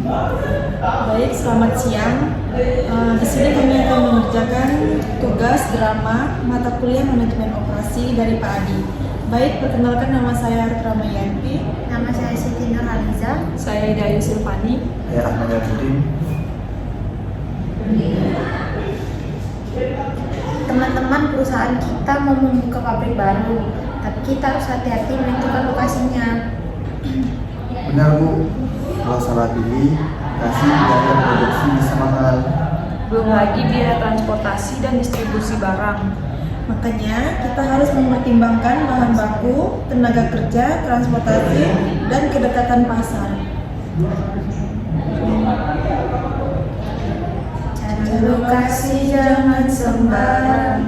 Baik, selamat siang. Di sini kami akan mengerjakan tugas drama mata kuliah manajemen operasi dari Pak Adi. Baik, perkenalkan nama saya Ramayanti. Nama saya Siti Nurhaliza. Saya Dayu Silvani. Saya Ahmad Yasudin. Teman-teman, perusahaan kita mau membuka pabrik baru, tapi kita harus hati-hati menentukan lokasinya. Benar Bu, kalau salah pilih, kasih biaya produksi bisa mahal. Belum lagi biaya transportasi dan distribusi barang. Makanya kita harus mempertimbangkan bahan baku, tenaga kerja, transportasi, dan kedekatan pasar. Cari lokasi jangan sembarang,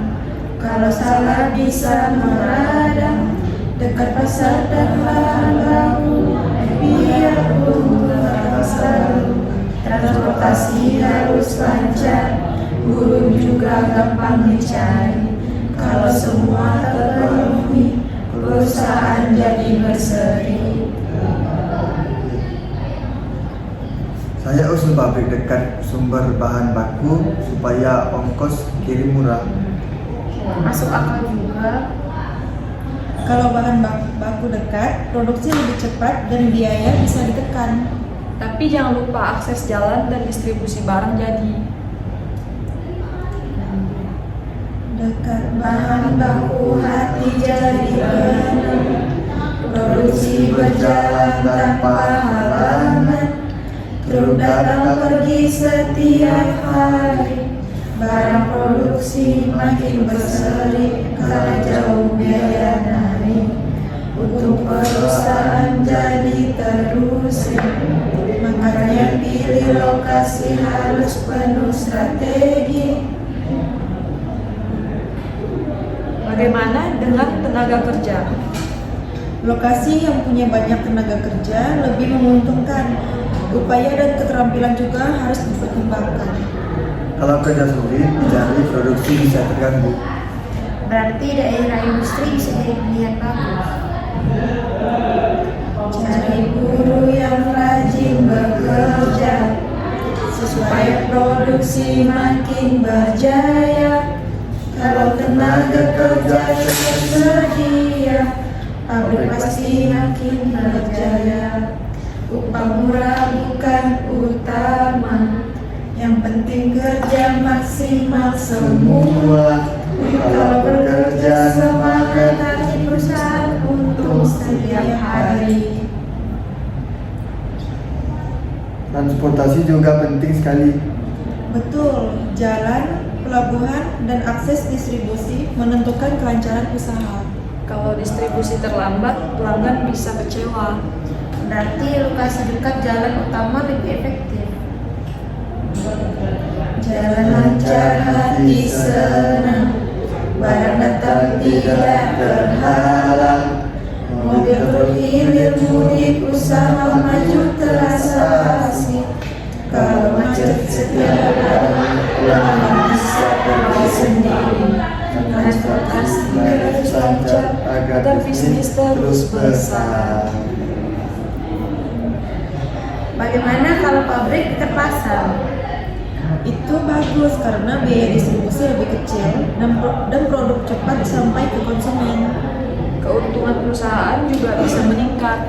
kalau salah bisa meradang. Dekat pasar dan bahan baku, biar untung selalu. Transportasi harus lancar, guru juga gampang dicari. Kalau semua terpenuhi, perusahaan jadi berseri. Saya usul pabrik dekat sumber bahan baku supaya ongkos kirim murah. Masuk akal juga. Kalau bahan baku dekat, produksi lebih cepat dan biaya bisa ditekan. Tapi jangan lupa akses jalan dan distribusi barang jadi. Dekat bahan baku hati jadi benar. Produksi berjalan tanpa halangan. Truk datang pergi setiap hari. Barang produksi makin berseri karena jauh biaya naik. Untuk perusahaan jadi terusik. Makanya pilih lokasi harus penuh strategi. Bagaimana dengan tenaga kerja? Lokasi yang punya banyak tenaga kerja lebih menguntungkan. Upaya dan keterampilan juga harus dipertimbangkan. Kalau kerja sulit, dicari produksi bisa terganggu. Berarti daerah industri bisa jadi pilihan bagus. Cari guru yang rajin bekerja supaya produksi makin berjaya. Kalau tenaga kerja tersedia, pabrik pasti makin berjaya. Upah murah bukan utama, yang penting kerja maksimal semua. Kalau bekerja semangat hati perusahaan untung setiap hari. Transportasi juga penting sekali. Betul, jalan, pelabuhan, dan akses distribusi menentukan kelancaran usaha. Kalau distribusi terlambat, pelanggan bisa kecewa. Berarti lokasi dekat jalan utama lebih efektif. Jalan lancar hati senang, barang datang tidak terhalang. Mobil berhilir mudik, usaha maju terasa asik. Kalau macet setiap hari, pelanggan bisa pergi sendiri. Transportasi harus lancar agar bisnis terus besar. Bagaimana kalau pabrik dekat pasar? Itu bagus karena biaya distribusi lebih kecil dan produk cepat sampai ke konsumen. Keuntungan perusahaan juga bisa meningkat.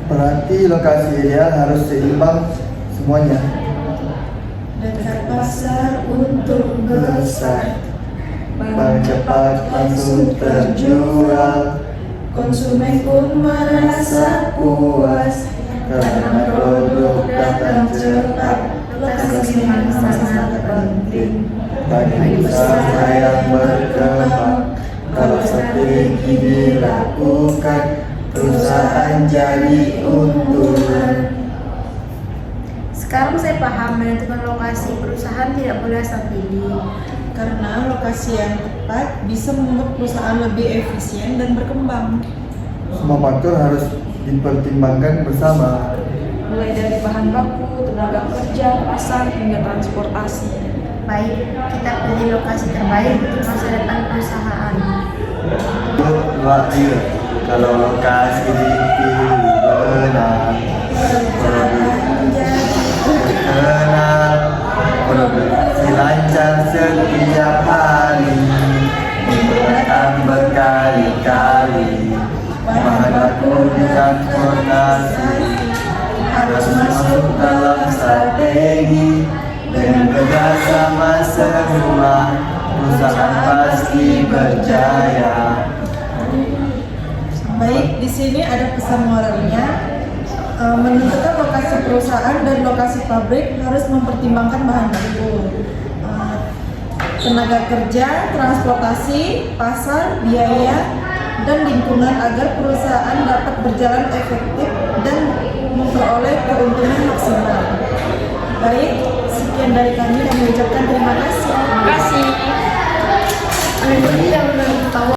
Berarti lokasi ideal harus seimbang semuanya. Dekat pasar untuk besar, Barang cepat langsung terjual, konsumen pun merasa puas. karena produk datang cepat. Lokasi memang sangat penting. Bagi usaha yang berkembang, kalau strategi dilakukan, perusahaan jadi untung. Sekarang saya paham menentukan lokasi perusahaan tidak boleh asal pilih. Karena lokasi yang tepat bisa membuat perusahaan lebih efisien dan berkembang. Semua faktor harus dipertimbangkan bersama. Mulai dari bahan baku, tenaga kerja, pasar, hingga transportasi. Baik, kita pilih lokasi terbaik untuk masa depan perusahaan. Kalau lokasi dipilih benar, Perusahaan jadi inovasi harus masuk dalam strategi. Dengan kerjasama semua, perusahaan pasti berjaya. Baik, di sini ada pesan moralnya. Menentukan lokasi perusahaan dan lokasi pabrik harus mempertimbangkan bahan baku, tenaga kerja, transportasi, pasar, biaya, dan lingkungan agar perusahaan dapat berjalan efektif dan memperoleh keuntungan maksimal. Baik, sekian dari kami dan mengucapkan terima kasih. Terima kasih.